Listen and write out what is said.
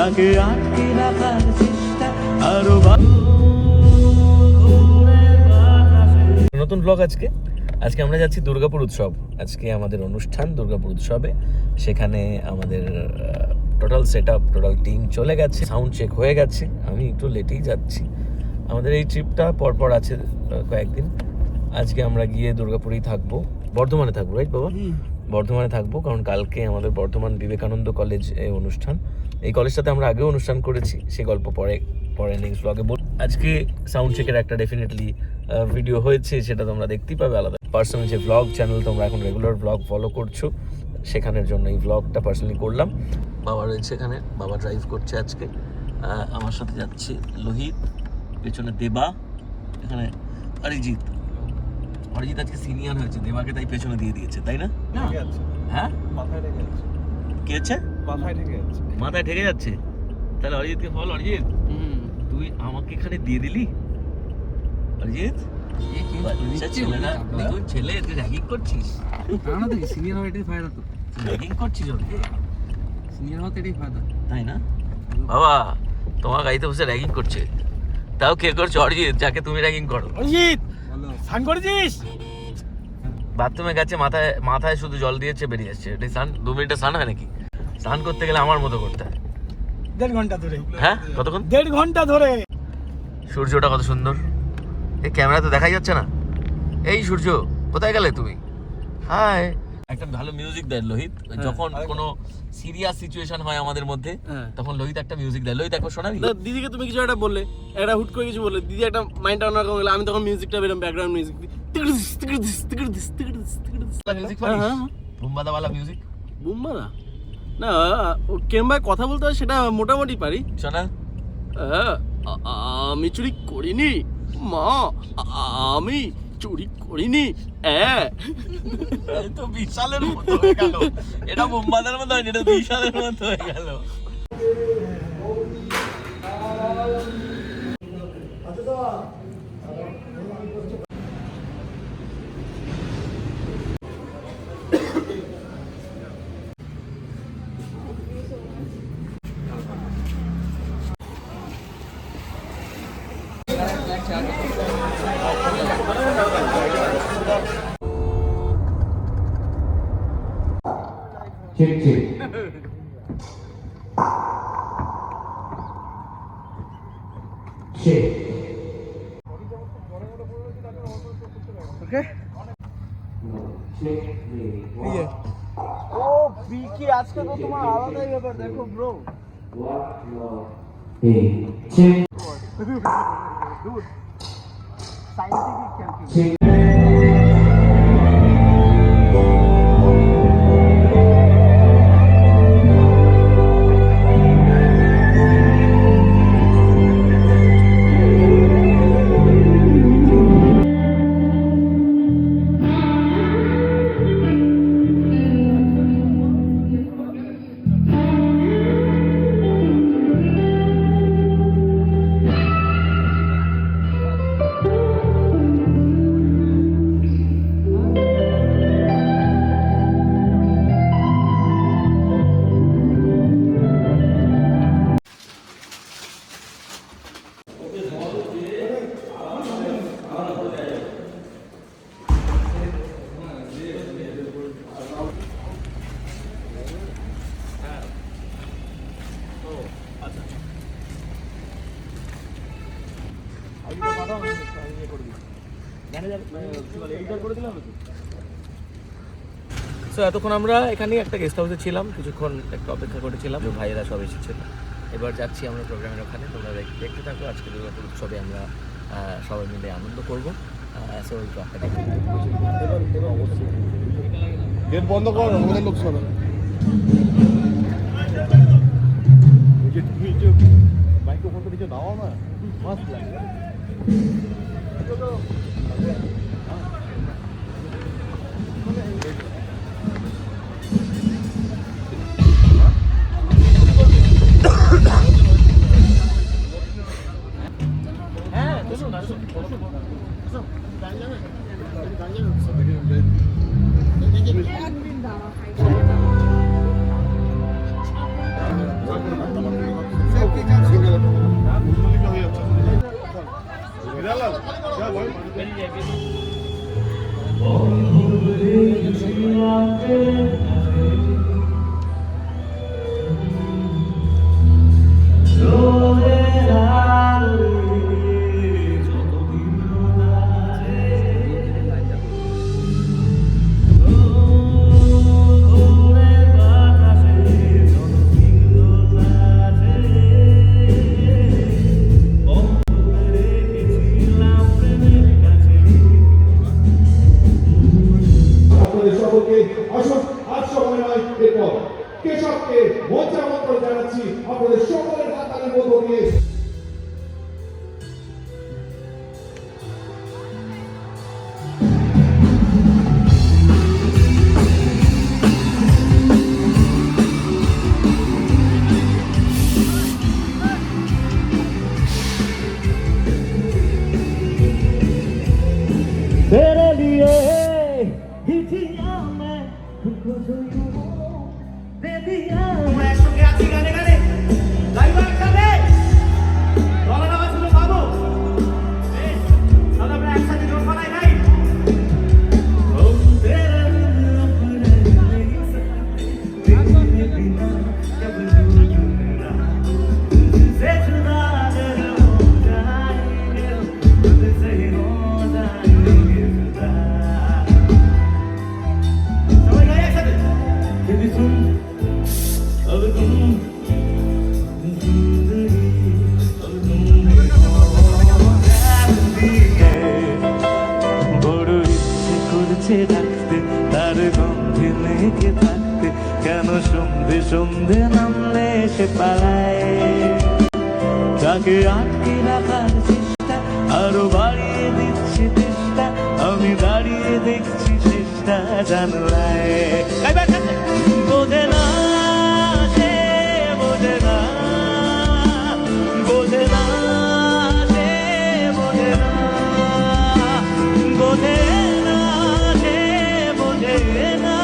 তাকে আটকে রাখার চেষ্টা আরো নতুন ব্লগ আজকে আমরা যাচ্ছি দুর্গাপুর উৎসব। আজকে আমাদের অনুষ্ঠান দুর্গাপুর উৎসবে। সেখানে আমাদের টোটাল টিম চলে গেছে, সাউন্ড চেক হয়ে গেছে। আমি একটু লেটেই যাচ্ছি। আমাদের এই ট্রিপটা পরপর আছে কয়েকদিন। আজকে আমরা গিয়ে দুর্গাপুরেই থাকবো, বর্ধমানে থাকবো, রাইট বাবা? বর্ধমানে থাকবো, কারণ কালকে আমাদের বর্ধমান বিবেকানন্দ কলেজ অনুষ্ঠান। এই কলেজটাতে আমরা আগেও অনুষ্ঠান করেছি, সে গল্প পরে নেক্সট ব্লগে বল। আজকে সাউন্ড চেকের একটা ডেফিনেটলি ভিডিও হয়েছে, সেটা তোমরা দেখতেই পাবে আলাদা। পার্সোনাল যে ব্লগ চ্যানেল তোমরা এখন রেগুলার ব্লগ ফলো করছো, সেখানের জন্য এই ব্লগটা পার্সোনালি করলাম। বাবা রয়েছে এখানে, বাবা ড্রাইভ করছে আজকে। আমার সাথে যাচ্ছে লোহিত, পেছনে দেবা, এখানে অরিজিৎ আজকে সিনিয়র হয়েছে, দেবাকে তাই পেছনে দিয়ে দিয়েছে, তাই না? হ্যাঁ, কি হচ্ছে? মাথায় ঠেকে যাচ্ছে। তাহলে অরিজিৎকে বল, অরিজিৎ তুই আমাকে এখানে দিয়ে দিলি। অরিজিৎ ছেলে তুই র্যাগিং করছিস, সিনিয়র হওয়া এটাই ফায়দা। তো র্যাগিং করছিস ওকে, সিনিয়র হওয়া এটাই ফায়দা, তাই না? বাবা তোমার গাড়িতে বসে র্যাগিং করছে, তাও কে করছো? অরিজিৎ, যাকে তুমি র্যাগিং করো। অরিজিৎ স্নান করেছিস? বাথরুমে গেছে, মাথায় শুধু জল দিয়েছে, বেরিয়ে যাচ্ছে। এটা স্নান 2 মিনিটে স্নান হয় নাকি? স্নান করতে গেলে আমার মতো করতে হয় 1.5 ঘন্টা ধরে। হ্যাঁ, কতক্ষণ? 1.5 ঘন্টা ধরে। সূর্যটা কত সুন্দর, এই ক্যামেরা তো দেখাই যাচ্ছে না। এই সূর্য, কোথায় গেলে তুমি? হাই। একটা ভালো মিউজিক দেয় লোহিত, যখন কোনো সিরিয়াস সিচুয়েশন হয় আমাদের মধ্যে, তখন লোহিত একটা মিউজিক দেয়। লোহিত একবার শোনাবি? দিদিকে তুমি কিছু একটা বললে, একটা হুট করে কিছু বললে, দিদি একটা মাইন্ড অন্যরকম হলো, আমি তখন মিউজিকটা বেরোম, ব্যাকগ্রাউন্ড মিউজিক মিউজিক বুম্বাদাওয়ালা মিউজিক। বুম্বাদা না, কেম ভাই কথা বলতে হয় সেটা মোটামুটি পারি। শোনা। আমি চুরি করিনি মা, আমি চুরি করিনি। তো বিশালের মতো হয়ে গেল, এটা বোম্বাদার মতো হয়নি, এটা বিশালের মতো হয়ে গেল। Check, check. Check. ওকে। ও বিকি, আজকে তো তোমার আলাদাই ব্যাপার, দেখো bro. Check. Scientific calculation. So এতক্ষণ আমরা এখানে একটা গেস্ট হাউসে ছিলাম, কিছুক্ষণ একটু অপেক্ষা করেছিলাম, ভাইয়েরা সব এসেছিল। এবার যাচ্ছি আমরা প্রোগ্রামের ওখানে, তোমরা দেখতে থাকো। আজকে দুর্গাপুর উৎসবে আমরা সবাই মিলে আনন্দ করবো। গেট বন্ধ কর, আমাদের লোক সরে। মাইক্রোফোন তো নিচে দাও না, মাস্ক লাগবে। হ্যাঁ, চলুন আসুন। আপনাদের সকলকে আসুন আজ সময় নয় এরপর কেশবকে মঞ্চে আমন্ত্রণ জানাচ্ছি আপনাদের সকলের হাততালির মধ্য দিয়ে। तेरे लिए ही जिया मैं खुद को जो यूं दे दिया मैं একসঙ্গে আছি গানে গানে লাইভ একসাথে গলা নামা শুনে পাবো তাহলে আমরা একসাথে জোর বানাই ভাই ও তেরা अपने नहीं सकते तेरे बिना जब दूर तुझसे जुदा अगर हो जाएंगे तुझसे ही हो जाएंगे जुदा सभी गाए एकसाथे कभी सुन अब तुम जिंदगी अब तुम বড় ইচ্ছে করছে ডাকতে তার গন্ধে মেঘে থাকতে কেন সন্ধে সন্ধে নামলে সে পালায় তাকে আটকে রাখার চেষ্টা আরো বাড়িয়ে দিচ্ছে চেষ্টা আমি দাঁড়িয়ে দেখছি চেষ্টা জানলায় বোঝে না সে বোঝে না বোঝে না সে বোঝে না বোঝে না সে বোঝে না